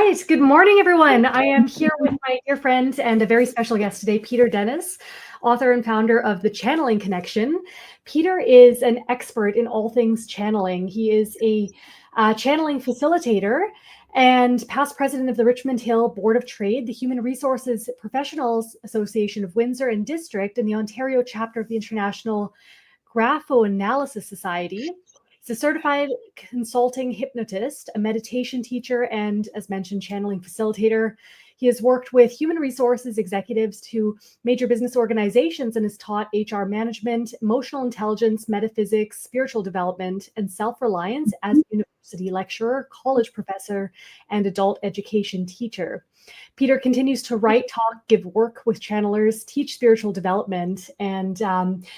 right. Good morning, everyone. I am here with my dear friend and a very special guest today, Peter Dennis, author and founder of The Channeling Connection. Peter is an expert in all things channeling. He is a channeling facilitator and past president of the Richmond Hill Board of Trade, the Human Resources Professionals Association of Windsor and District, and the Ontario chapter of the International Graphoanalysis Society. He's a certified consulting hypnotist, a meditation teacher, and, as mentioned, channeling facilitator. He has worked with human resources executives to major business organizations and has taught HR management, emotional intelligence, metaphysics, spiritual development, and self-reliance as a university lecturer, college professor, and adult education teacher. Peter continues to write, talk, give work with channelers, teach spiritual development, and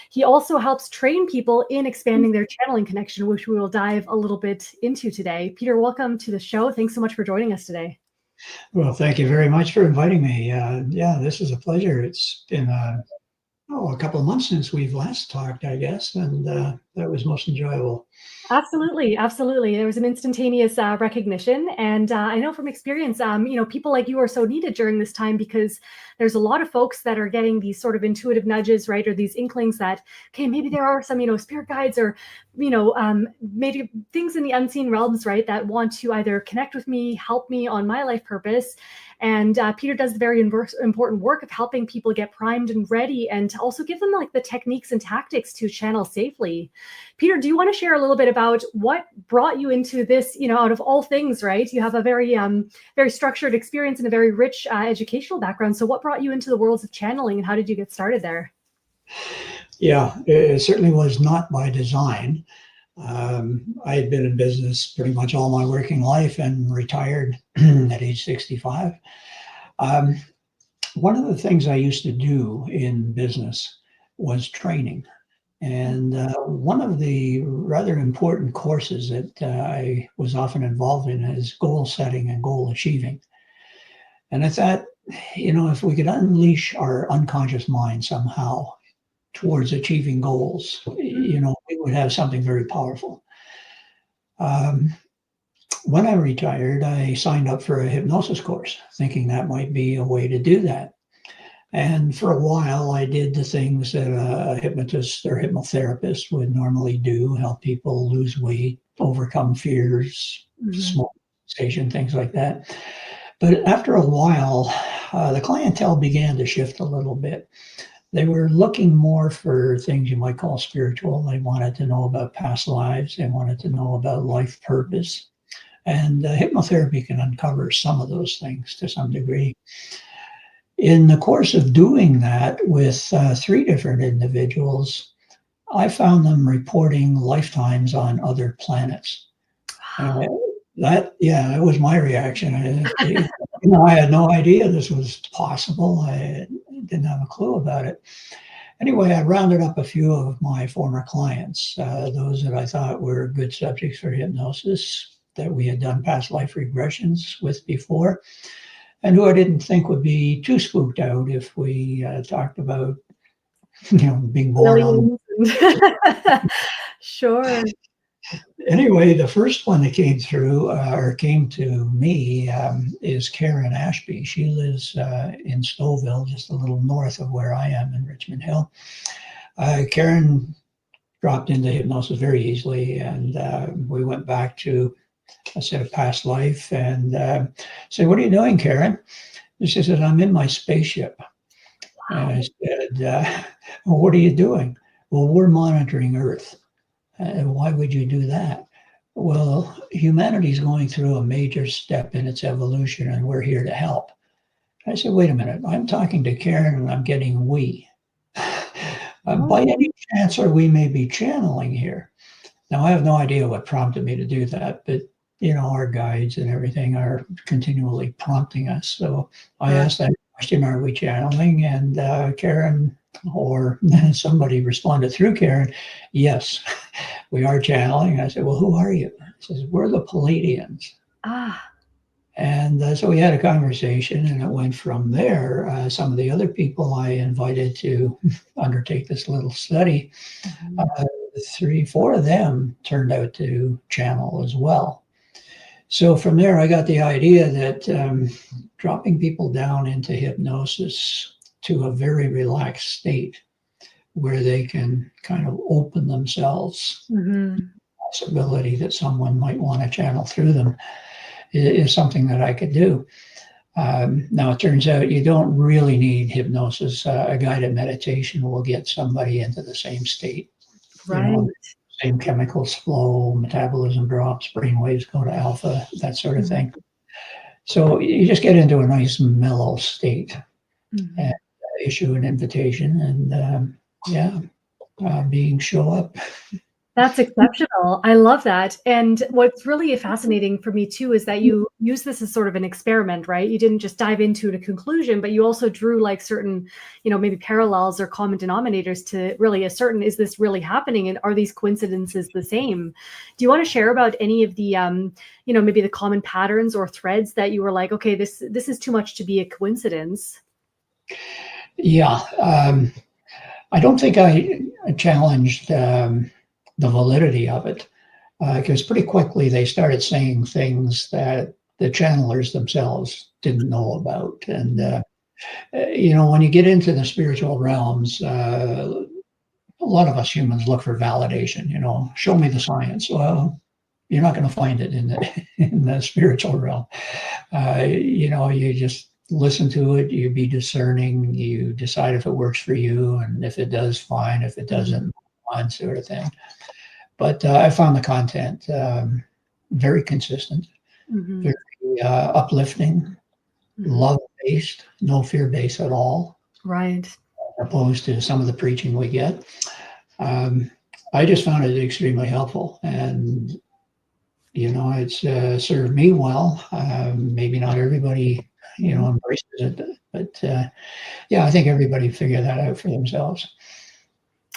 he also helps train people in expanding their channeling connection, which we will dive a little bit into today. Peter, welcome to the show. Thanks so much for joining us today. Well, thank you very much for inviting me. Yeah, this is a pleasure. It's been a couple of months since we've last talked, I guess, and that was most enjoyable. Absolutely. There was an instantaneous recognition, and I know from experience, people like you are so needed during this time because there's a lot of folks that are getting these sort of intuitive nudges, right, or these inklings that, okay, maybe there are some, spirit guides or, maybe things in the unseen realms, right, that want to either connect with me, help me on my life purpose. And Peter does the very important work of helping people get primed and ready, and to also give them like the techniques and tactics to channel safely. Peter, do you want to share a little bit about what brought you into this, out of all things, right? You have a very, very structured experience and a very rich educational background. So what brought you into the worlds of channeling and how did you get started there? Yeah, it certainly was not by design. I had been in business pretty much all my working life and retired at age 65. One of the things I used to do in business was training. And one of the rather important courses that I was often involved in is goal setting and goal achieving. And I thought, if we could unleash our unconscious mind somehow towards achieving goals, we would have something very powerful. When I retired, I signed up for a hypnosis course, thinking that might be a way to do that. And for a while, I did the things that a hypnotist or hypnotherapist would normally do, help people lose weight, overcome fears, smoke cessation, things like that. But after a while, the clientele began to shift a little bit. They were looking more for things you might call spiritual. They wanted to know about past lives. They wanted to know about life purpose. And hypnotherapy can uncover some of those things to some degree. In the course of doing that with 3 different individuals, I found them reporting lifetimes on other planets. That was my reaction. I had no idea this was possible. I didn't have a clue about it. Anyway, I rounded up a few of my former clients, those that I thought were good subjects for hypnosis, that we had done past life regressions with before, and who I didn't think would be too spooked out if we talked about, being born on. Sure. Anyway, the first one that came through or came to me is Karen Ashby. She lives in Stouffville, just a little north of where I am in Richmond Hill. Karen dropped into hypnosis very easily, and we went back to a set of past life and said, "What are you doing, Karen?" And she said, "I'm in my spaceship." Wow. And I said, "Well, what are you doing?" "Well, we're monitoring Earth." And why would you do that? Well, humanity is going through a major step in its evolution, and we're here to help. I said, wait a minute, I'm talking to Karen and I'm getting we. By any chance are we maybe channeling here? Now, I have no idea what prompted me to do that, but our guides and everything are continually prompting us. So I asked that question, are we channeling? And Karen or somebody responded through Karen, yes, we are channeling. I said, well, who are you? She says, we're the Palladians. And so we had a conversation, and it went from there. Some of the other people I invited to undertake this little study, 3, 4 of them turned out to channel as well. So from there, I got the idea that dropping people down into hypnosis to a very relaxed state where they can kind of open themselves, possibility that someone might want to channel through them is something that I could do. Now, it turns out you don't really need hypnosis. A guided meditation will get somebody into the same state. Right. Same chemicals flow, metabolism drops, brain waves go to alpha, that sort of thing. So you just get into a nice mellow state and issue an invitation and being show up. That's exceptional. I love that. And what's really fascinating for me too is that you use this as sort of an experiment, right? You didn't just dive into a conclusion, but you also drew like certain, maybe parallels or common denominators to really ascertain, is this really happening? And are these coincidences the same? Do you want to share about any of the, maybe the common patterns or threads that you were like, okay, this is too much to be a coincidence? Yeah. I don't think I challenged the validity of it, because pretty quickly they started saying things that the channelers themselves didn't know about. And, when you get into the spiritual realms, a lot of us humans look for validation, show me the science. Well, you're not going to find it in the spiritual realm. You just listen to it, you be discerning, you decide if it works for you, and if it does, fine. If it doesn't, on sort of thing. But I found the content very consistent, very uplifting, love-based, no fear-based at all. Right. Opposed to some of the preaching we get. I just found it extremely helpful, and it's served me well. Maybe not everybody, embraces it, but I think everybody figured that out for themselves.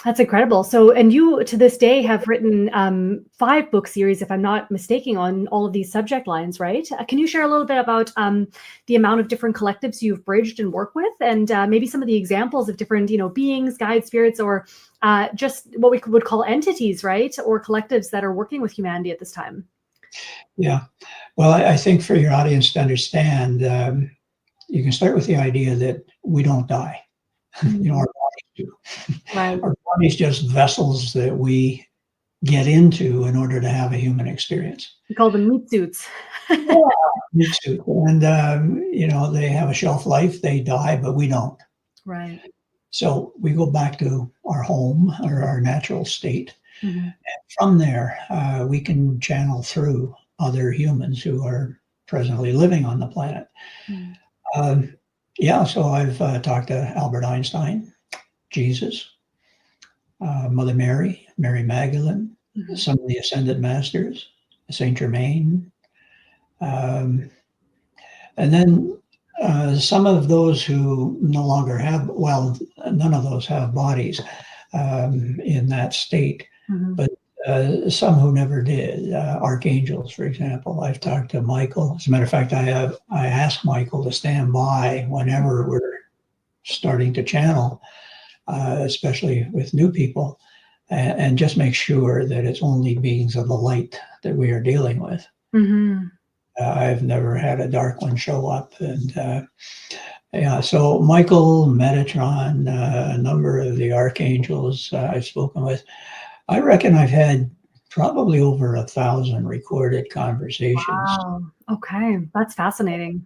That's incredible. So, and you to this day have written 5 book series, if I'm not mistaken, on all of these subject lines, right? Can you share a little bit about the amount of different collectives you've bridged and worked with, and maybe some of the examples of different, beings, guides, spirits, or just what we would call entities, right? Or collectives that are working with humanity at this time? Yeah. Well, I think for your audience to understand, you can start with the idea that we don't die. Our bodies do. Right. Our bodies just vessels that we get into in order to have a human experience. We call them meat suits. Meat suit. And, they have a shelf life, they die, but we don't. Right. So we go back to our home or our natural state. And from there, we can channel through other humans who are presently living on the planet. So I've talked to Albert Einstein, Jesus, Mother Mary, Mary Magdalene, some of the Ascended Masters, Saint Germain, and then some of those who no longer have, none of those have bodies in that state, but some who never did, archangels, for example. I've talked to Michael. As a matter of fact, I asked Michael to stand by whenever we're starting to channel, especially with new people, and just make sure that it's only beings of the light that we are dealing with. I've never had a dark one show up. And so Michael, Metatron, a number of the archangels I've spoken with, I reckon I've had probably over 1,000 recorded conversations. Wow. Okay. That's fascinating.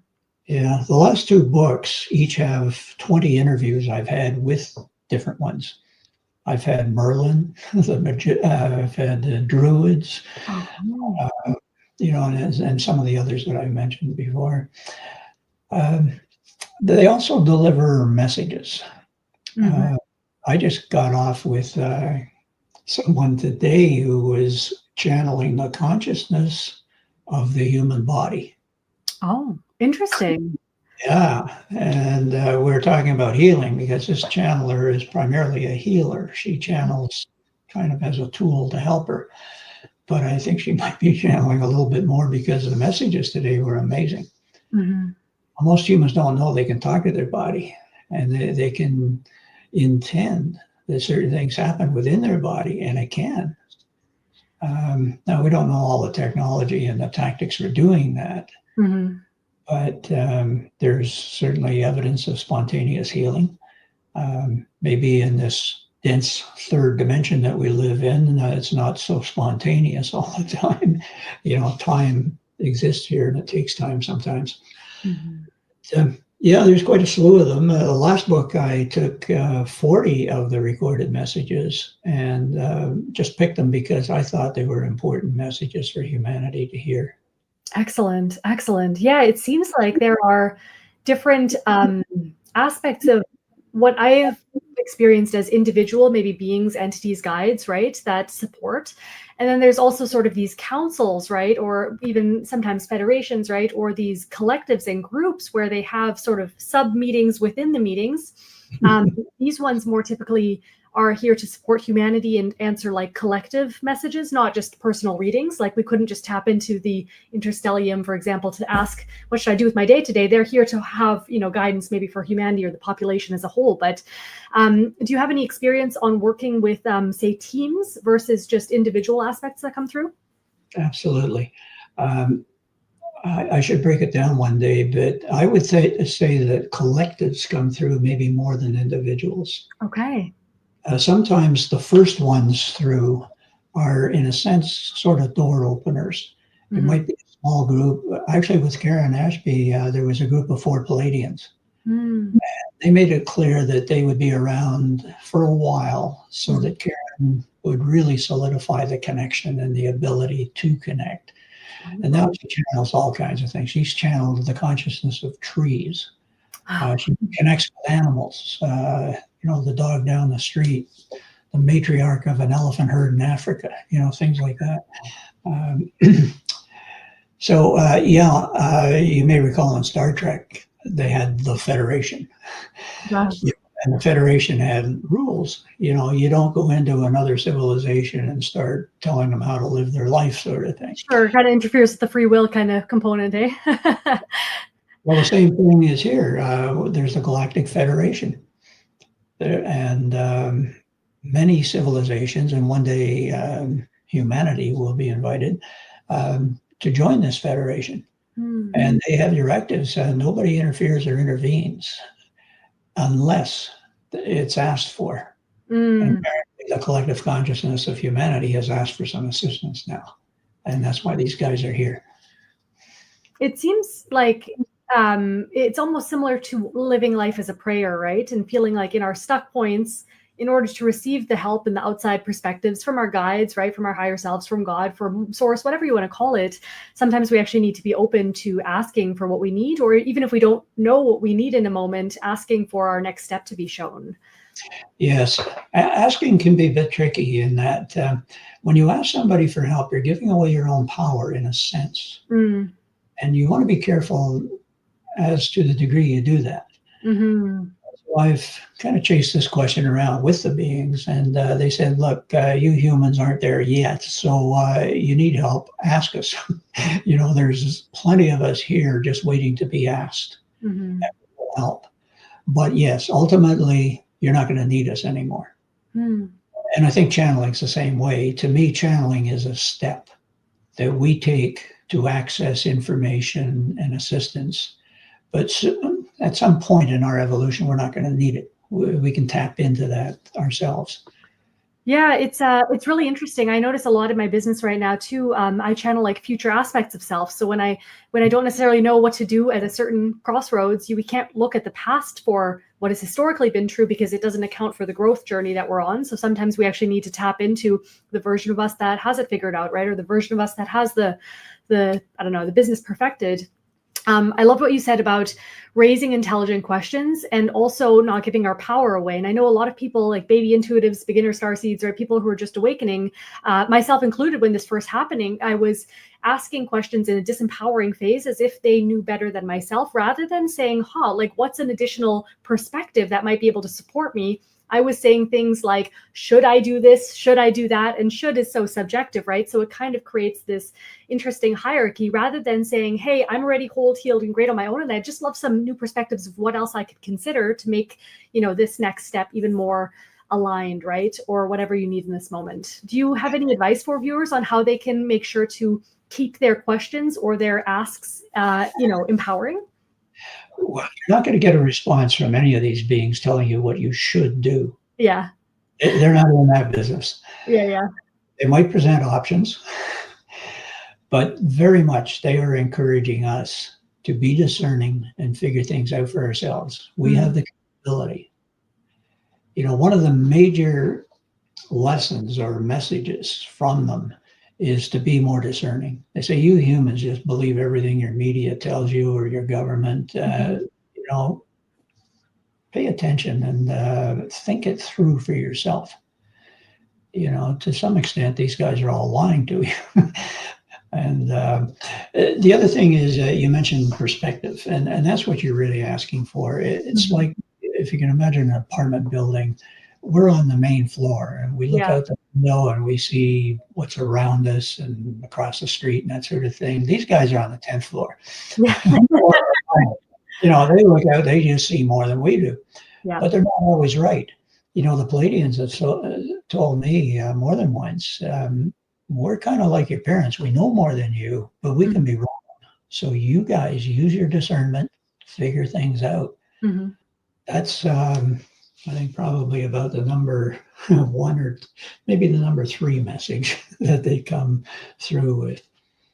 Yeah. The last 2 books each have 20 interviews I've had with different ones. I've had Merlin, I've had the Druids, and some of the others that I mentioned before. They also deliver messages. I just got off with someone today who was channeling the consciousness of the human body. Oh, interesting. Yeah, and we're talking about healing because this channeler is primarily a healer. She channels kind of as a tool to help her, but I think she might be channeling a little bit more because the messages today were amazing. Most humans don't know they can talk to their body, and they can intend that certain things happen within their body, and it can. Now, we don't know all the technology and the tactics for doing that, Mm-hmm. but there's certainly evidence of spontaneous healing. Maybe in this dense third dimension that we live in, it's not so spontaneous all the time. Time exists here and it takes time sometimes. Mm-hmm. Yeah, there's quite a slew of them. The last book, I took 40 of the recorded messages and just picked them because I thought they were important messages for humanity to hear. Excellent. Excellent. Yeah, it seems like there are different aspects of what I have experienced as individual, maybe beings, entities, guides, right, that support. And then there's also sort of these councils, right, or even sometimes federations, right, or these collectives and groups where they have sort of sub meetings within the meetings. These ones more typically are here to support humanity and answer like collective messages, not just personal readings. Like we couldn't just tap into the interstellium, for example, to ask, what should I do with my day today? They're here to have, guidance maybe for humanity or the population as a whole. But do you have any experience on working with, say, teams versus just individual aspects that come through? Absolutely. I should break it down one day, but I would say that collectives come through maybe more than individuals. Okay. Sometimes the first ones through are, in a sense, sort of door openers. It Mm-hmm. might be a small group. Actually, with Karen Ashby, there was a group of 4 Palladians. Mm. They made it clear that they would be around for a while so that Karen would really solidify the connection and the ability to connect. And now she channels all kinds of things. She's channeled the consciousness of trees. She connects with animals. The dog down the street, the matriarch of an elephant herd in Africa, things like that. You may recall in Star Trek, they had the Federation. Yes. And the Federation had rules. You don't go into another civilization and start telling them how to live their life, sort of thing. Sure, kind of interferes with the free will kind of component, eh? Well, the same thing is here. There's the Galactic Federation. And many civilizations, and one day humanity will be invited to join this federation. Mm-hmm. And they have directives. Nobody interferes or intervenes unless it's asked for. And apparently the collective consciousness of humanity has asked for some assistance now. And that's why these guys are here. It seems like it's almost similar to living life as a prayer, right? And feeling like in our stuck points, in order to receive the help and the outside perspectives from our guides, right? From our higher selves, from God, from source, whatever you want to call it. Sometimes we actually need to be open to asking for what we need, or even if we don't know what we need in a moment, asking for our next step to be shown. Yes. Asking can be a bit tricky in that when you ask somebody for help, you're giving away your own power in a sense. Mm. And you want to be careful as to the degree you do that. Mm-hmm. So I've kind of chased this question around with the beings, and they said, look, you humans aren't there yet, so you need help, ask us. There's plenty of us here just waiting to be asked for help. But yes, ultimately, you're not going to need us anymore. And I think channeling's the same way. To me, channeling is a step that we take to access information and assistance. But at some point in our evolution, we're not going to need it. We can tap into that ourselves. Yeah, it's really interesting. I notice a lot in my business right now too. I channel like future aspects of self. So when I don't necessarily know what to do at a certain crossroads, we can't look at the past for what has historically been true because it doesn't account for the growth journey that we're on. So sometimes we actually need to tap into the version of us that has it figured out, right? Or the version of us that has the business perfected. I love what you said about raising intelligent questions and also not giving our power away. And I know a lot of people like baby intuitives, beginner starseeds, or people who are just awakening, myself included, when this first happening, I was asking questions in a disempowering phase as if they knew better than myself, rather than saying, what's an additional perspective that might be able to support me? I was saying things like, should I do this? Should I do that? And should is so subjective, right? So it kind of creates this interesting hierarchy rather than saying, hey, I'm already whole, healed, and great on my own. And I just love some new perspectives of what else I could consider to make, this next step even more aligned, right? Or whatever you need in this moment. Do you have any advice for viewers on how they can make sure to keep their questions or their asks, empowering? Well, you're not going to get a response from any of these beings telling you what you should do. Yeah. They're not in that business. Yeah. Yeah. They might present options, but very much they are encouraging us to be discerning and figure things out for ourselves. We have the capability. One of the major lessons or messages from them is to be more discerning. They say, you humans just believe everything your media tells you or your government. Pay attention and think it through for yourself. To some extent, these guys are all lying to you. And the other thing is you mentioned perspective, and that's what you're really asking for. It's like, if you can imagine an apartment building, we're on the main floor and we look out the window and we see what's around us and across the street and that sort of thing. These guys are on the 10th floor. They look out, they just see more than we do, but they're not always right. The Palladians have told me more than once, we're kind of like your parents. We know more than you, but we can be wrong. So you guys use your discernment, figure things out. That's, I think, probably about the number one or maybe the number 3 message that they come through with.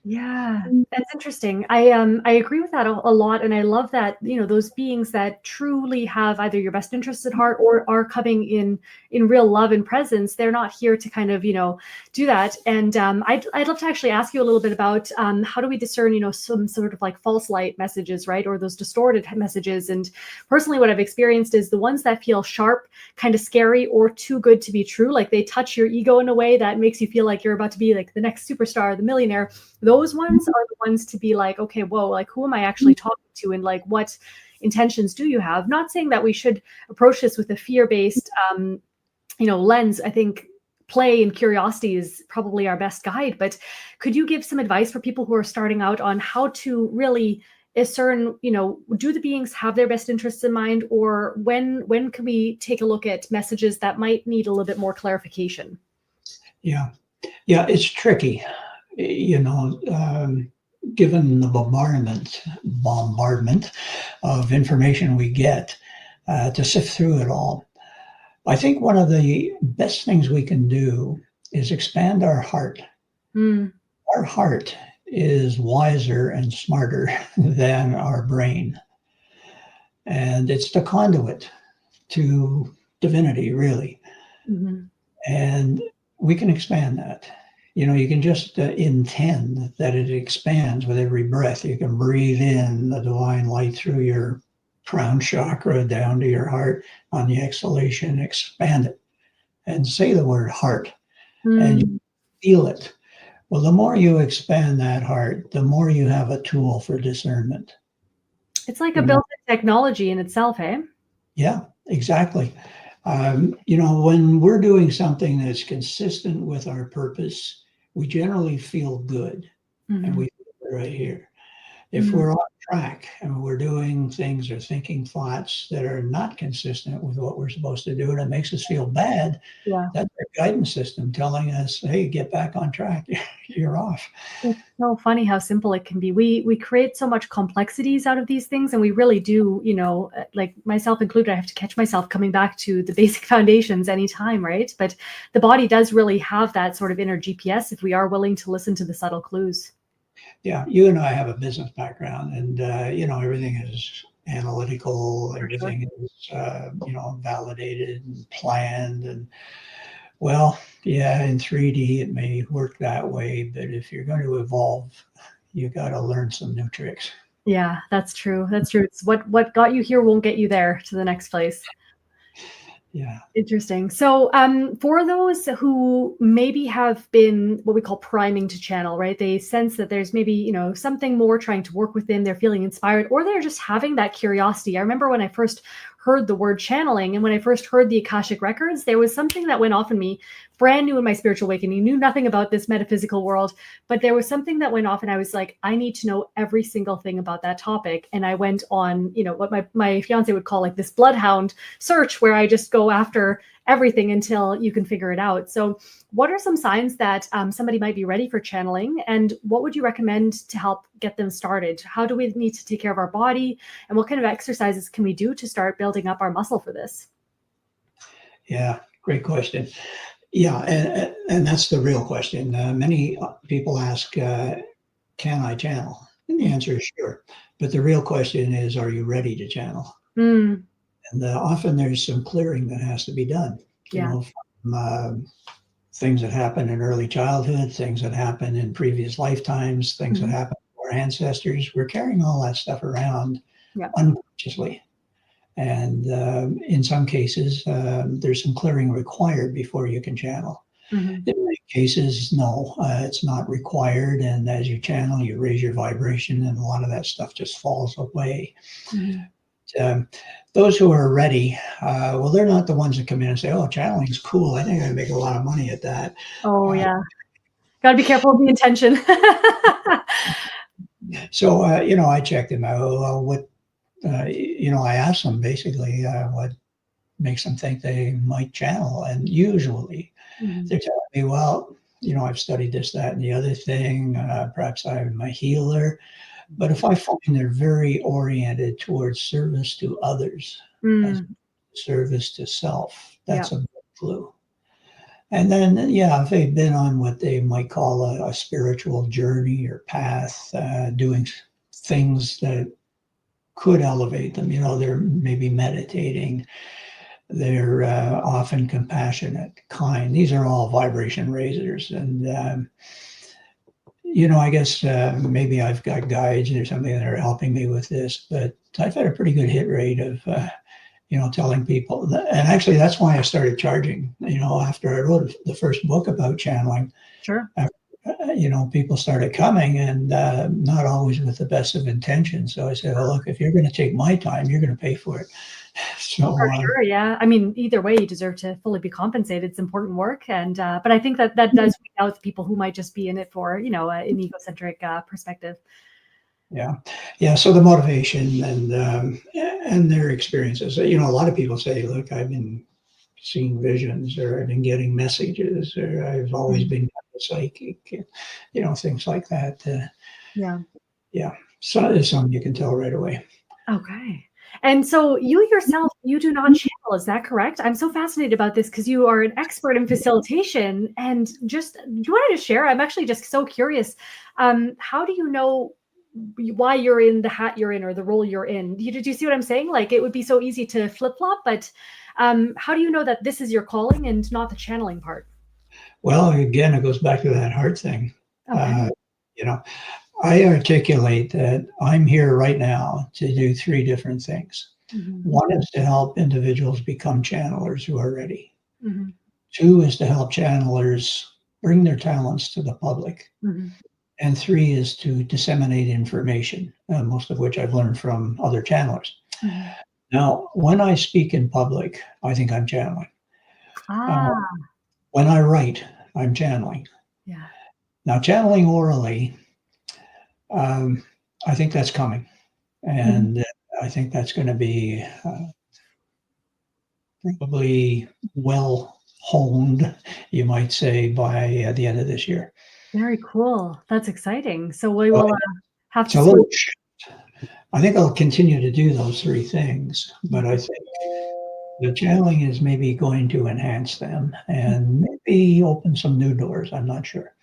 Yeah, that's interesting. I agree with that a lot, and I love that, those beings that truly have either your best interests at heart or are coming in real love and presence. They're not here to kind of do that. And I'd love to actually ask you a little bit about how do we discern some sort of like false light messages, right, or those distorted messages. And personally, what I've experienced is the ones that feel sharp, kind of scary, or too good to be true. Like they touch your ego in a way that makes you feel like you're about to be like the next superstar, the millionaire. Those ones are the ones to be like, okay, whoa, like who am I actually talking to, and like what intentions do you have? Not saying that we should approach this with a fear-based lens. I think play and curiosity is probably our best guide, but could you give some advice for people who are starting out on how to really discern, do the beings have their best interests in mind, or when can we take a look at messages that might need a little bit more clarification? Yeah, it's tricky. Given the bombardment of information we get, to sift through it all. I think one of the best things we can do is expand our heart. Our heart is wiser and smarter than our brain. And it's the conduit to divinity, really. And we can expand that. You can just intend that it expands with every breath. You can breathe in the divine light through your crown chakra down to your heart. On the exhalation, expand it and say the word heart and you feel it. Well, the more you expand that heart, the more you have a tool for discernment. It's like a built-in technology in itself, eh? Yeah, exactly. When we're doing something that's consistent with our purpose, we generally feel good, and we feel it right here. If we're on track and we're doing things or thinking thoughts that are not consistent with what we're supposed to do, and it makes us feel bad, that's our guidance system telling us, hey, get back on track. You're off. It's so funny how simple it can be. We create so much complexities out of these things, and we really do, like myself included, I have to catch myself coming back to the basic foundations anytime, right? But the body does really have that sort of inner GPS if we are willing to listen to the subtle clues. Yeah, you and I have a business background, and everything is analytical. Everything is validated and planned, and in 3D it may work that way, but if you're going to evolve, you got to learn some new tricks. Yeah, that's true. That's true. It's what got you here won't get you there to the next place. Yeah. Interesting. So for those who maybe have been what we call priming to channel, right? They sense that there's maybe, something more trying to work with them. They're feeling inspired, or they're just having that curiosity. I remember when I first heard the word channeling and when I first heard the Akashic records, there was something that went off in me, brand new in my spiritual awakening, knew nothing about this metaphysical world, but there was something that went off and I was like, I need to know every single thing about that topic. And I went on, what my fiance would call like this bloodhound search, where I just go after everything until you can figure it out. So what are some signs that somebody might be ready for channeling, and what would you recommend to help get them started? How do we need to take care of our body, and what kind of exercises can we do to start building up our muscle for this? Yeah, great question. Yeah, and that's the real question. Many people ask, can I channel? And the answer is sure. But the real question is, are you ready to channel? Mm, And often there's some clearing that has to be done, yeah. from things that happen in early childhood, things that happen in previous lifetimes, things that Mhm. happen to our ancestors. We're carrying all that stuff around Yeah. unconsciously. And in some cases, there's some clearing required before you can channel. Mhm. In many cases, no, it's not required. And as you channel, you raise your vibration, and a lot of that stuff just falls away. Mhm. Um, those who are ready, well, they're not the ones that come in and say, "Oh, channeling is cool. I think I make a lot of money at that." Oh, Uh, yeah. Got to be careful of the intention. so, I check them out. What, I ask them basically what makes them think they might channel, and usually Mhm. they're telling me, "Well, I've studied this, that, and the other thing. Perhaps I'm a healer." But if I find they're very oriented towards service to others as Mm, service to self, yeah. that's a good clue. And then, yeah, if they've been on what they might call a spiritual journey or path, doing things that could elevate them, they're maybe meditating, they're often compassionate, kind. These are all vibration raisers. And, I guess maybe I've got guides or something that are helping me with this, but I've had a pretty good hit rate of, telling people that, and actually that's why I started charging, after I wrote the first book about channeling, Sure. people started coming, and not always with the best of intentions. So I said, well, look, if you're going to take my time, you're going to pay for it. For So, sure, yeah. I mean, either way, you deserve to fully be compensated. It's important work, and but I think that that does weed out people who might just be in it for an egocentric perspective. yeah, yeah. So the motivation and their experiences. A lot of people say, look, I've been seeing visions, or I've been getting messages, or I've always Mhm. been kind of psychic, things like that. Yeah. Yeah, so there's something you can tell right away. Okay. And so you yourself, you do not channel, is that correct? I'm so fascinated about this because you are an expert in facilitation. And just, do you want to share? I'm actually just so curious. How do you know why you're in the hat you're in or the role you're in? Do you see what I'm saying? Like it would be so easy to flip flop, but how do you know that this is your calling and not the channeling part? Well, again, it goes back to that heart thing. Okay. Uh, you know, I articulate that I'm here right now to do three different things. Hmm. One is to help individuals become channelers who are ready. Hmm. Two is to help channelers bring their talents to the public. Hmm. And three is to disseminate information, most of which I've learned from other channelers. Hmm. Now, when I speak in public, I think I'm channeling. Uh, Ah, when I write, I'm channeling. yeah. Now, channeling orally, um, I think that's coming. Mhm. And I think that's going to be probably well honed, you might say, by the end of this year. Very cool. That's exciting. So we So will have it's to a see. little, I think I'll continue to do those three things, but I think the channeling is maybe going to enhance them and maybe open some new doors. I'm not sure.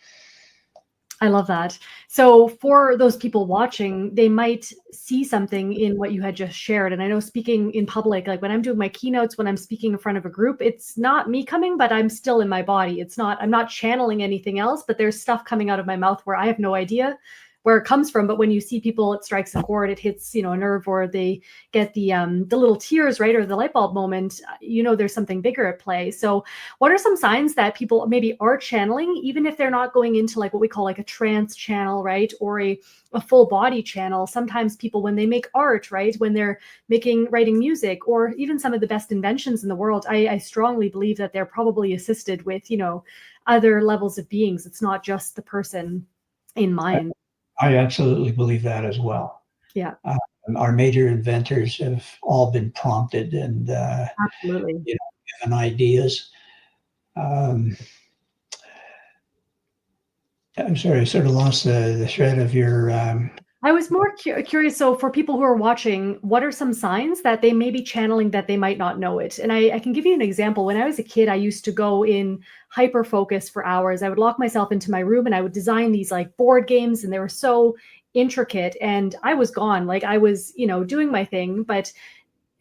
I love that. So for those people watching, they might see something in what you had just shared. And I know speaking in public, like when I'm doing my keynotes, when I'm speaking in front of a group, it's not me coming, but I'm still in my body. I'm not channeling anything else, but there's stuff coming out of my mouth where I have no idea where it comes from. But when you see people, it strikes a chord, it hits, a nerve, or they get the little tears, right? Or the light bulb moment, there's something bigger at play. So what are some signs that people maybe are channeling, even if they're not going into like what we call like a trance channel, right? Or a full body channel? Sometimes people, when they make art, right? When they're writing music, or even some of the best inventions in the world, I strongly believe that they're probably assisted with, other levels of beings. It's not just the person in I, mind. I absolutely believe that as well. Yeah, Uh, our major inventors have all been prompted, and absolutely. given ideas. I'm sorry, I sort of lost the thread of your. I was more curious. So, for people who are watching, what are some signs that they may be channeling that they might not know it? And I can give you an example. When I was a kid, I used to go in hyper focus for hours. I would lock myself into my room and I would design these like board games, and they were so intricate. And I was gone. Like I was, doing my thing, but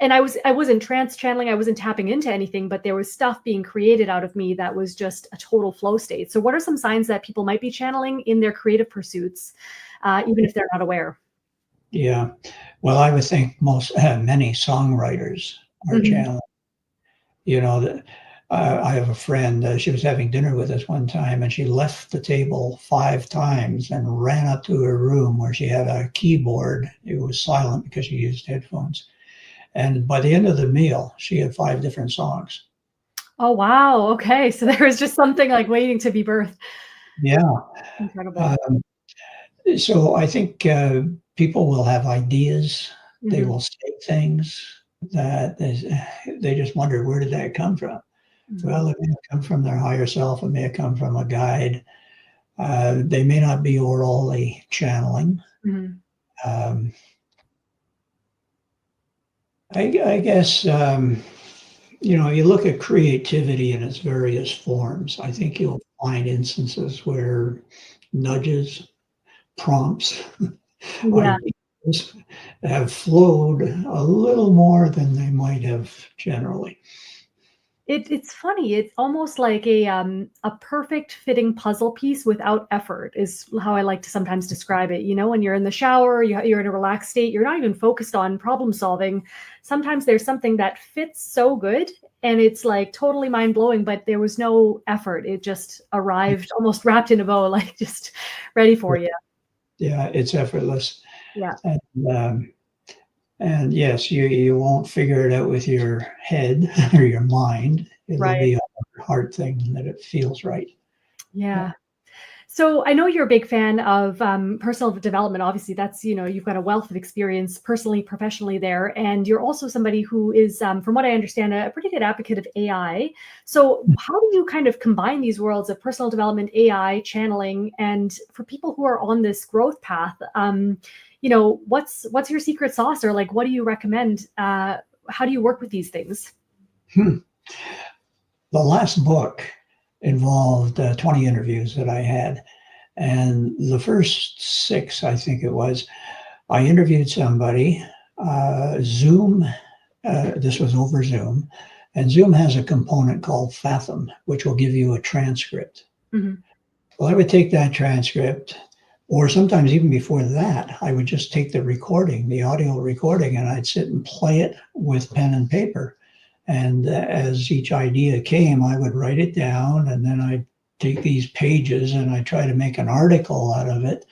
and I wasn't trance channeling, I wasn't tapping into anything, but there was stuff being created out of me that was just a total flow state. So what are some signs that people might be channeling in their creative pursuits, even if they're not aware? Yeah, well, I would think many songwriters are Mhm. channeling. I have a friend. She was having dinner with us one time, and she left the table 5 times and ran up to her room where she had a keyboard. It was silent because she used headphones. And by the end of the meal, she had 5 different songs. Oh, wow. Okay. So there was just something like waiting to be birthed. Yeah. Incredible. Um, so I think people will have ideas. They Mhm. will say things that they just wonder, where did that come from? Mhm. Well, it may have come from their higher self. It may have come from a guide. They may not be orally channeling. Mhm. Um, I guess, you look at creativity in its various forms. I think you'll find instances where nudges, prompts, Yeah. ideas have flowed a little more than they might have generally. It's funny. It's almost like a perfect fitting puzzle piece without effort is how I like to sometimes describe it. When you're in the shower, you're in a relaxed state, you're not even focused on problem solving. Sometimes there's something that fits so good and it's like totally mind blowing, but there was no effort. It just arrived almost wrapped in a bow, like just ready for you. Yeah, it's effortless. Yeah, And, um, and yes, you won't figure it out with your head or your mind. It'll right. be a heart thing that it feels right. Yeah. Yeah. So I know you're a big fan of personal development. Obviously, that's you've got a wealth of experience personally, professionally there, and you're also somebody who is, from what I understand, a pretty good advocate of AI. So how do you kind of combine these worlds of personal development, AI, channeling, and for people who are on this growth path, what's your secret sauce, or like what do you recommend? How do you work with these things? Hmm. The last book involved 20 interviews that I had. And the first 6, I think it was, I interviewed somebody, Zoom, this was over Zoom, and Zoom has a component called Fathom, which will give you a transcript. Mhm. Well, I would take that transcript, or sometimes even before that, I would just take the recording, the audio recording, and I'd sit and play it with pen and paper. And as each idea came, I would write it down, and then I'd take these pages and I try to make an article out of it.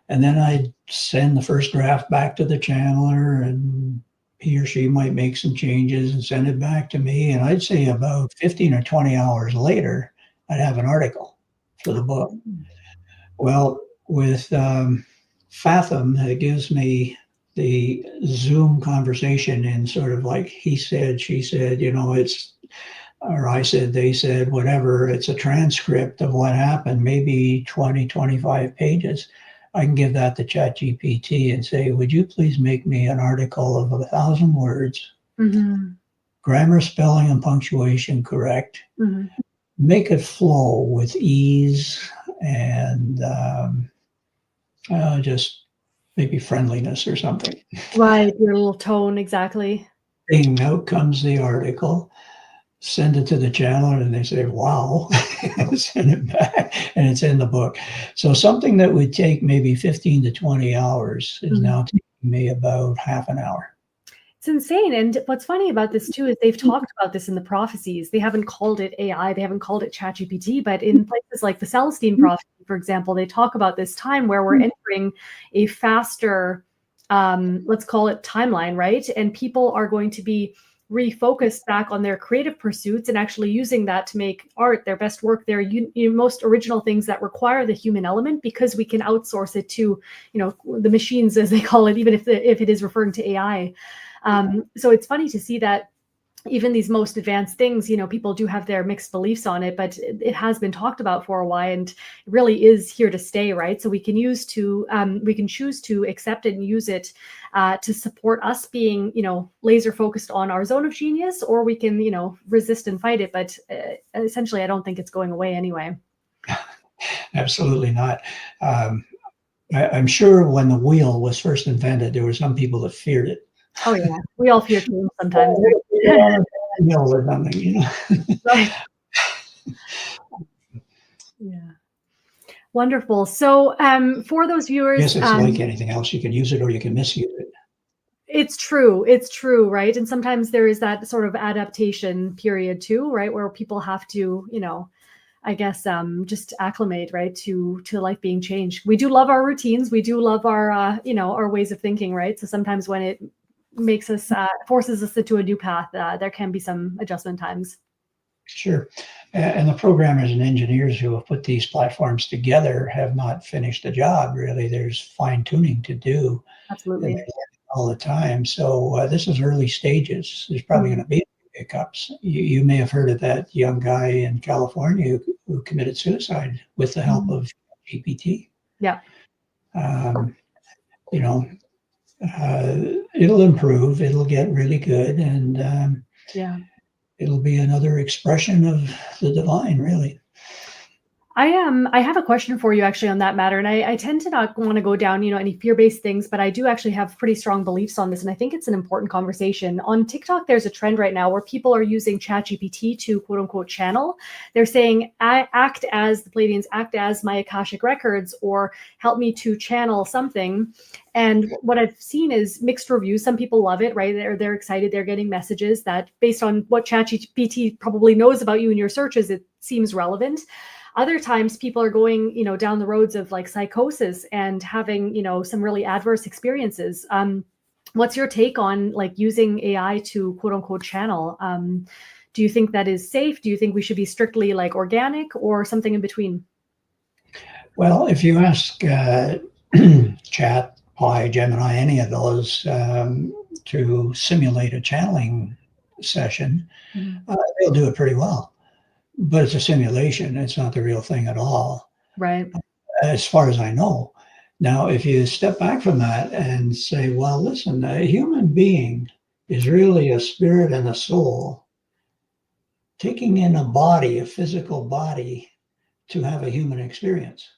And then I'd send the first draft back to the channeler, and he or she might make some changes and send it back to me. And I'd say about 15 or 20 hours later, I'd have an article for the book. Well, with Fathom, it gives me the Zoom conversation in sort of like he said, she said, or I said, they said, whatever. It's a transcript of what happened, maybe 20, 25 pages. I can give that to ChatGPT and say, would you please make me an article of 1,000 words, Mhm. grammar, spelling, and punctuation correct, Mhm. make it flow with ease and just maybe friendliness or something. Right, your little tone, exactly. Bing, out comes the article. Send it to the channel and they say, wow, send it back, and it's in the book. So something that would take maybe 15 to 20 hours is Mhm. now taking me about half an hour. It's insane, and what's funny about this too is they've talked about this in the prophecies. They haven't called it AI, they haven't called it ChatGPT, but in places like the Celestine prophecy, for example, they talk about this time where we're entering a faster, let's call it timeline, right? And people are going to be refocused back on their creative pursuits and actually using that to make art, their best work, their most original things that require the human element, because we can outsource it to, the machines, as they call it, even if it is referring to AI. So it's funny to see that even these most advanced things, people do have their mixed beliefs on it, but it has been talked about for a while, and it really is here to stay, right? So we can choose to accept it and use it to support us being, laser focused on our zone of genius, or we can, resist and fight it. But essentially, I don't think it's going away anyway. Absolutely not. I'm sure when the wheel was first invented, there were some people that feared it. Oh yeah, we all fear change sometimes. Or something, Right. Yeah. Wonderful. So for those viewers, yes, it's like anything else. You can use it or you can misuse it. It's true, right? And sometimes there is that sort of adaptation period too, right, where people have to, I guess just acclimate, right, to life being changed. We do love our routines. We do love our our ways of thinking, right? So sometimes when it makes us forces us into a new path, there can be some adjustment times. Sure. And the programmers and engineers who have put these platforms together have not finished the job, really. There's fine tuning to do. Absolutely. And they're learning all the time. So this is early stages. There's probably going to be hiccups. You may have heard of that young guy in California who committed suicide with the help of GPT. Yeah. It'll improve. It'll get really good. And yeah. It'll be another expression of the divine, really. I have a question for you actually on that matter. And I tend to not want to go down, any fear-based things, but I do actually have pretty strong beliefs on this. And I think it's an important conversation. On TikTok, there's a trend right now where people are using ChatGPT to quote unquote channel. They're saying, act as the Pleiadians, act as my Akashic records, or help me to channel something. And what I've seen is mixed reviews. Some people love it, right? They're excited. They're getting messages that based on what ChatGPT probably knows about you in your searches, it seems relevant. Other times people are going, down the roads of like psychosis and having, some really adverse experiences. What's your take on like using AI to quote unquote channel? Do you think that is safe? Do you think we should be strictly like organic or something in between? Well, if you ask Chat, Pi, Gemini, any of those to simulate a channeling session, they'll do it pretty well. But it's a simulation. It's not the real thing at all. Right. As far as I know. Now, if you step back from that and say, well, listen, a human being is really a spirit and a soul taking in a body, a physical body, to have a human experience.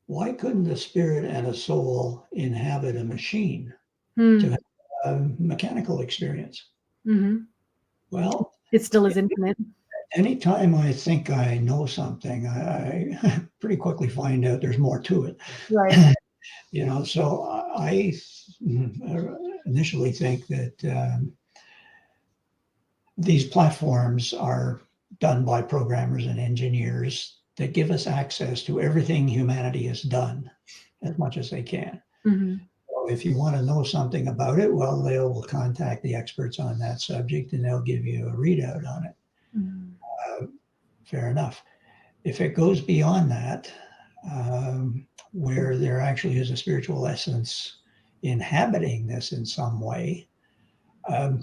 Why couldn't a spirit and a soul inhabit a machine to have a mechanical experience? Well, it still is infinite. Anytime I think I know something, I pretty quickly find out there's more to it. Right. So I initially think that these platforms are done by programmers and engineers that give us access to everything humanity has done as much as they can. So if you want to know something about it, well, they'll contact the experts on that subject and they'll give you a readout on it. Fair enough. If it goes beyond that, where there actually is a spiritual essence inhabiting this in some way, I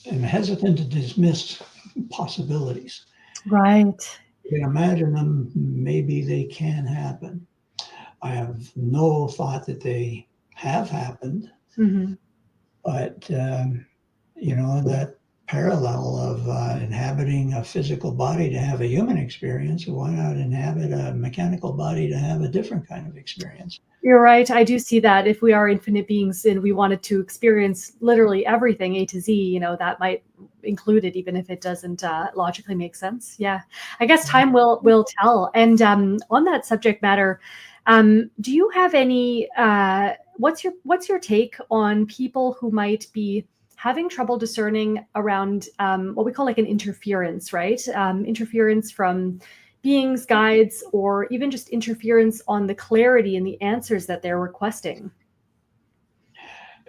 am hesitant to dismiss possibilities. Right. You can imagine them, maybe they can happen. I have no thought that they have happened, but that parallel of inhabiting a physical body to have a human experience, why not inhabit a mechanical body to have a different kind of experience? You're right. I do see that if we are infinite beings and we wanted to experience literally everything A to Z, that might include it, even if it doesn't logically make sense. Yeah, I guess time will tell. And on that subject matter, do you have any? What's your take on people who might be having trouble discerning around what we call like an interference, right? Interference from beings, guides, or even just interference on the clarity and the answers that they're requesting?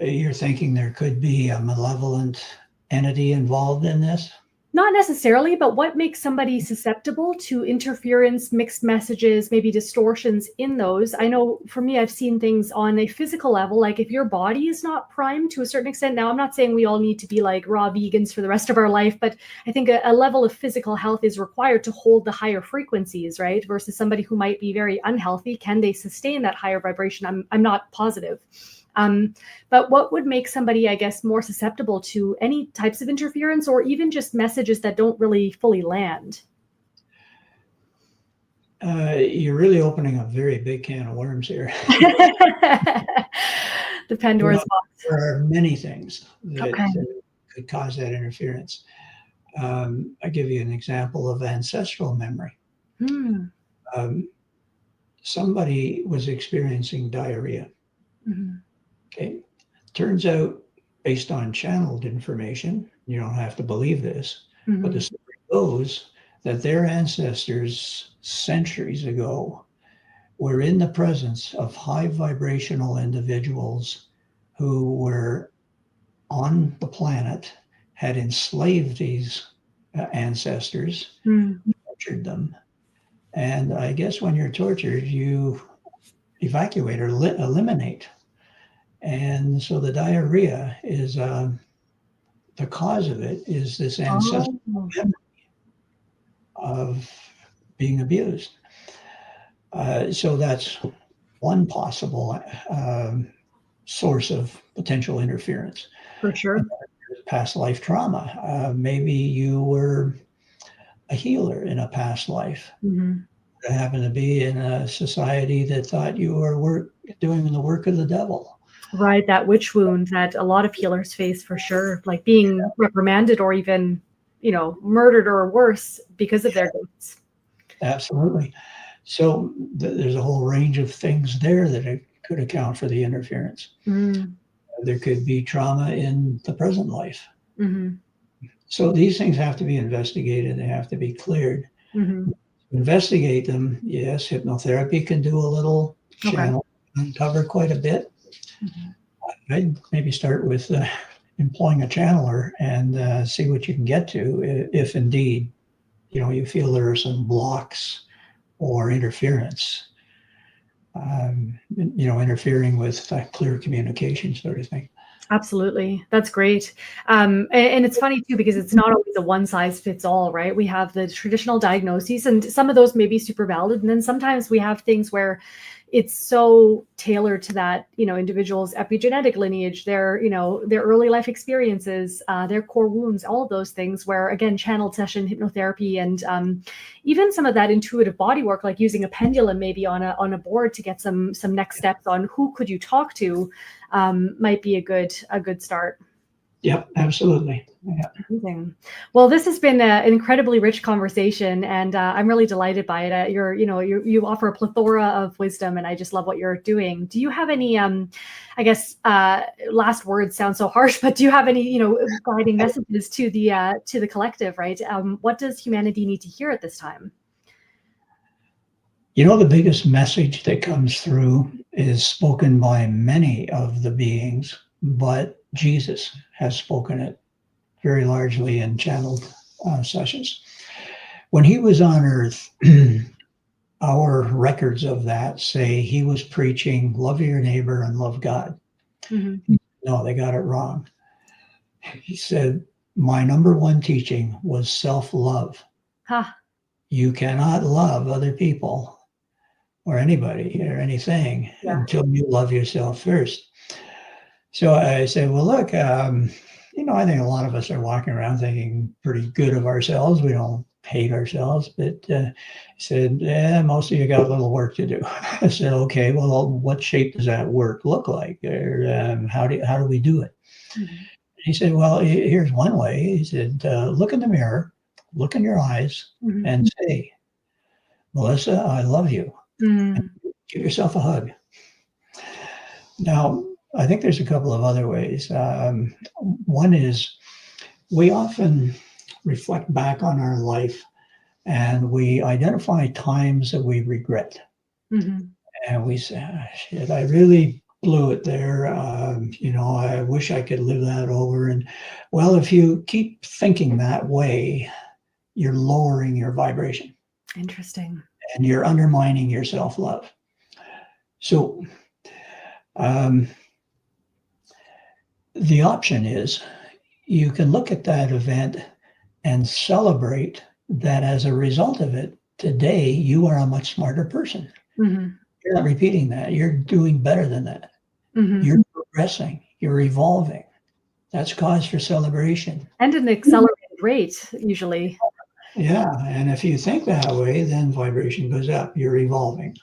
You're thinking there could be a malevolent entity involved in this? Not necessarily, but what makes somebody susceptible to interference, mixed messages, maybe distortions in those? I know for me, I've seen things on a physical level, like if your body is not primed to a certain extent. Now, I'm not saying we all need to be like raw vegans for the rest of our life, but I think a level of physical health is required to hold the higher frequencies, right? Versus somebody who might be very unhealthy. Can they sustain that higher vibration? I'm not positive. But what would make somebody, I guess, more susceptible to any types of interference or even just messages that don't really fully land? You're really opening a very big can of worms here. The Pandora's box. There are many things that Okay. could cause that interference. I'll give you an example of ancestral memory. Somebody was experiencing diarrhea. Okay. Turns out, based on channeled information, you don't have to believe this, but the story goes that their ancestors centuries ago were in the presence of high vibrational individuals who were on the planet, had enslaved these ancestors, tortured them. And I guess when you're tortured, you evacuate or eliminate. And so the diarrhea is the cause of it is this ancestral memory of being abused. So that's one possible source of potential interference. For sure. Past life trauma. Maybe you were a healer in a past life. It happened to be in a society that thought you were doing the work of the devil. Right, that witch wound that a lot of healers face, for sure, like being reprimanded or even, murdered or worse because of their gifts. Absolutely. So there's a whole range of things there that it could account for the interference. There could be trauma in the present life. So these things have to be investigated. They have to be cleared. Investigate them. Yes, hypnotherapy can do a little channel, uncover quite a bit. I'd maybe start with employing a channeler and see what you can get to if indeed, you feel there are some blocks or interference, interfering with clear communication sort of thing. Absolutely. That's great. And it's funny too, because it's not always a one size fits all, right? We have the traditional diagnoses and some of those may be super valid. And then sometimes we have things where it's so tailored to that, individual's epigenetic lineage, their early life experiences, their core wounds, all of those things where, again, channeled session, hypnotherapy, and even some of that intuitive body work, like using a pendulum maybe on a board to get some next steps on who could you talk to, might be a good start. Yep, absolutely. Yeah. Amazing. Well, this has been an incredibly rich conversation, and I'm really delighted by it. You offer a plethora of wisdom, and I just love what you're doing. Do you have any, last words sound so harsh, but do you have any, guiding messages to the collective, right? What does humanity need to hear at this time? The biggest message that comes through is spoken by many of the beings, but Jesus has spoken it very largely in channeled sessions. When he was on earth, our records of that say he was preaching love your neighbor and love God. No, they got it wrong. He said, my number one teaching was self-love. You cannot love other people or anybody or anything until you love yourself first. So I said, well, look, I think a lot of us are walking around thinking pretty good of ourselves. We don't hate ourselves, but he said, most of you got a little work to do. I said, okay, well, what shape does that work look like? Or how do we do it? He said, well, here's one way. He said, look in the mirror, look in your eyes and say, Melissa, I love you. And give yourself a hug. Now, I think there's a couple of other ways. One is we often reflect back on our life and we identify times that we regret. And we say, shit, I really blew it there. I wish I could live that over. And well, if you keep thinking that way, you're lowering your vibration Interesting. and you're undermining your self-love. So the option is you can look at that event and celebrate that as a result of it. Today, you are a much smarter person. Mm-hmm. You're not repeating that. You're doing better than that. Mm-hmm. You're progressing. You're evolving. That's cause for celebration. And an accelerated rate, usually. Yeah. And if you think that way, then vibration goes up. You're evolving.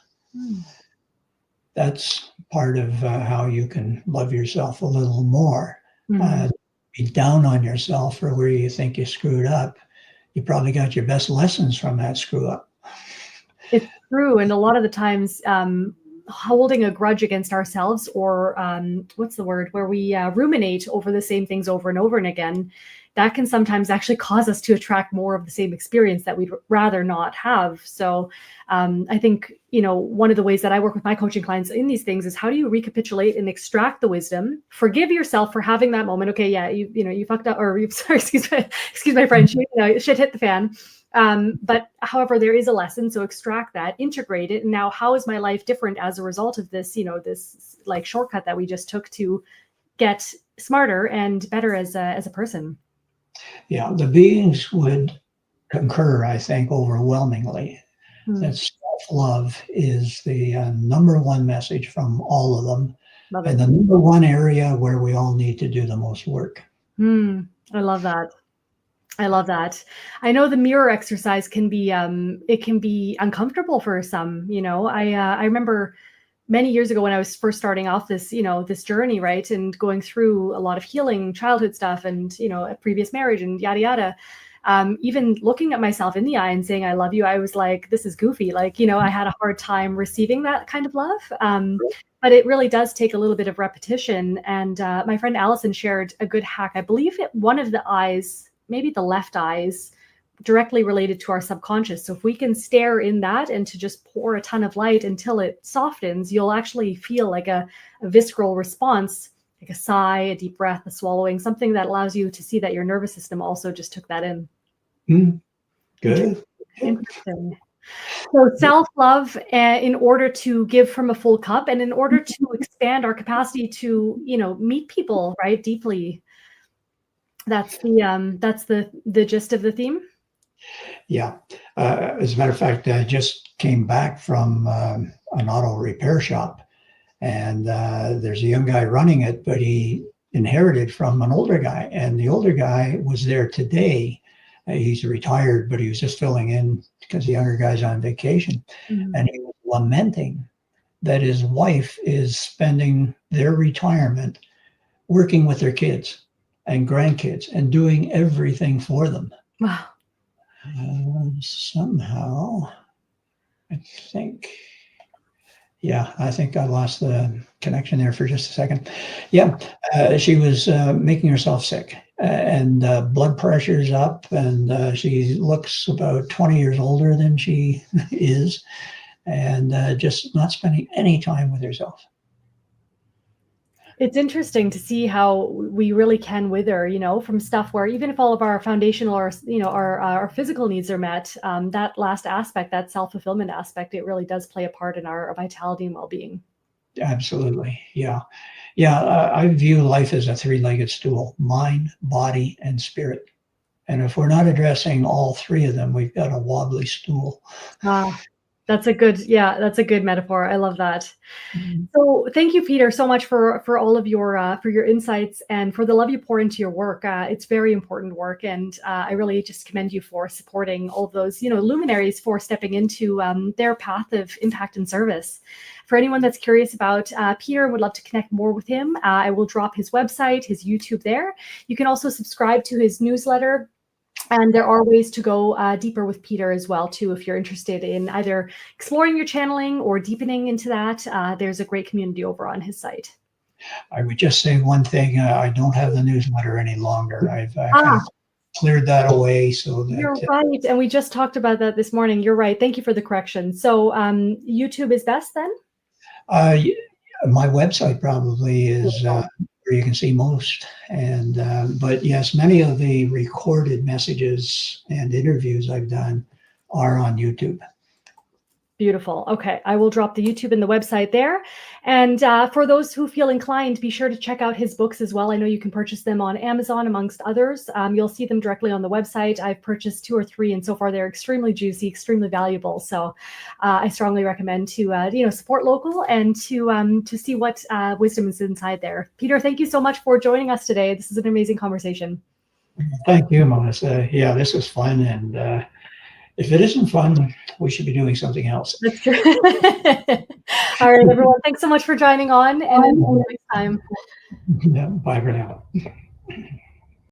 That's part of how you can love yourself a little more. Be down on yourself for where you think you screwed up. You probably got your best lessons from that screw up. It's true. And a lot of the times, holding a grudge against ourselves, or what's the word, where we ruminate over the same things over and over and again, that can sometimes actually cause us to attract more of the same experience that we'd rather not have. So I think, one of the ways that I work with my coaching clients in these things is, how do you recapitulate and extract the wisdom, forgive yourself for having that moment. Okay, yeah, you fucked up, or sorry, excuse my French, shit hit the fan. But however, there is a lesson. So extract that, integrate it. And now, how is my life different as a result of this, this like shortcut that we just took to get smarter and better as a person? Yeah, the beings would concur, I think, overwhelmingly that self-love is the number one message from all of them. And the number one area where we all need to do the most work. I love that. I know the mirror exercise can be uncomfortable for some. I remember many years ago when I was first starting off this, this journey, right, and going through a lot of healing, childhood stuff, and a previous marriage, and yada yada. Even looking at myself in the eye and saying I love you, I was like, this is goofy. Like, I had a hard time receiving that kind of love. But it really does take a little bit of repetition. And my friend Allison shared a good hack. I believe one of the eyes, maybe the left eye, is directly related to our subconscious. So if we can stare in that and to just pour a ton of light until it softens, you'll actually feel like a visceral response, like a sigh, a deep breath, a swallowing, something that allows you to see that your nervous system also just took that in. Good. Interesting. So self-love, in order to give from a full cup, and in order to expand our capacity to, meet people, right, deeply. That's the gist of the theme. Yeah. As a matter of fact, I just came back from an auto repair shop, and there's a young guy running it, but he inherited from an older guy, and the older guy was there today. He's retired, but he was just filling in because the younger guy's on vacation. And he was lamenting that his wife is spending their retirement working with their kids and grandkids and doing everything for them. Wow. Somehow, I think I lost the connection there for just a second. Yeah, she was making herself sick, and blood pressure's up, and she looks about 20 years older than she is, and just not spending any time with herself. It's interesting to see how we really can wither, from stuff where, even if all of our foundational or, our physical needs are met, that last aspect, that self-fulfillment aspect, it really does play a part in our vitality and well-being. Absolutely. Yeah. I view life as a three-legged stool: mind, body, and spirit. And if we're not addressing all three of them, we've got a wobbly stool. That's a good metaphor. I love that. So thank you, Peter, so much for all of your insights and for the love you pour into your work. It's very important work, and I really just commend you for supporting all of those, luminaries, for stepping into their path of impact and service. For anyone that's curious about Peter and would love to connect more with him, I will drop his website, his YouTube there. You can also subscribe to his newsletter. And there are ways to go deeper with Peter as well, too, if you're interested in either exploring your channeling or deepening into that. There's a great community over on his site. I would just say one thing. I don't have the newsletter any longer. I've kind of cleared that away. So that, you're right. And we just talked about that this morning. You're right. Thank you for the correction. So YouTube is best then? My website probably is where you can see most. And but yes, many of the recorded messages and interviews I've done are on YouTube. Beautiful. Okay, I will drop the YouTube and the website there. And for those who feel inclined, be sure to check out his books as well. I know you can purchase them on Amazon, amongst others. You'll see them directly on the website. I've purchased 2 or 3, and so far they're extremely juicy, extremely valuable. So I strongly recommend to support local and to see what wisdom is inside there. Peter, thank you so much for joining us today. This is an amazing conversation. Thank you, Melissa. Yeah, this is fun, and if it isn't fun, we should be doing something else. That's true. All right, everyone. Thanks so much for joining on, and until next time. Yeah, bye for now.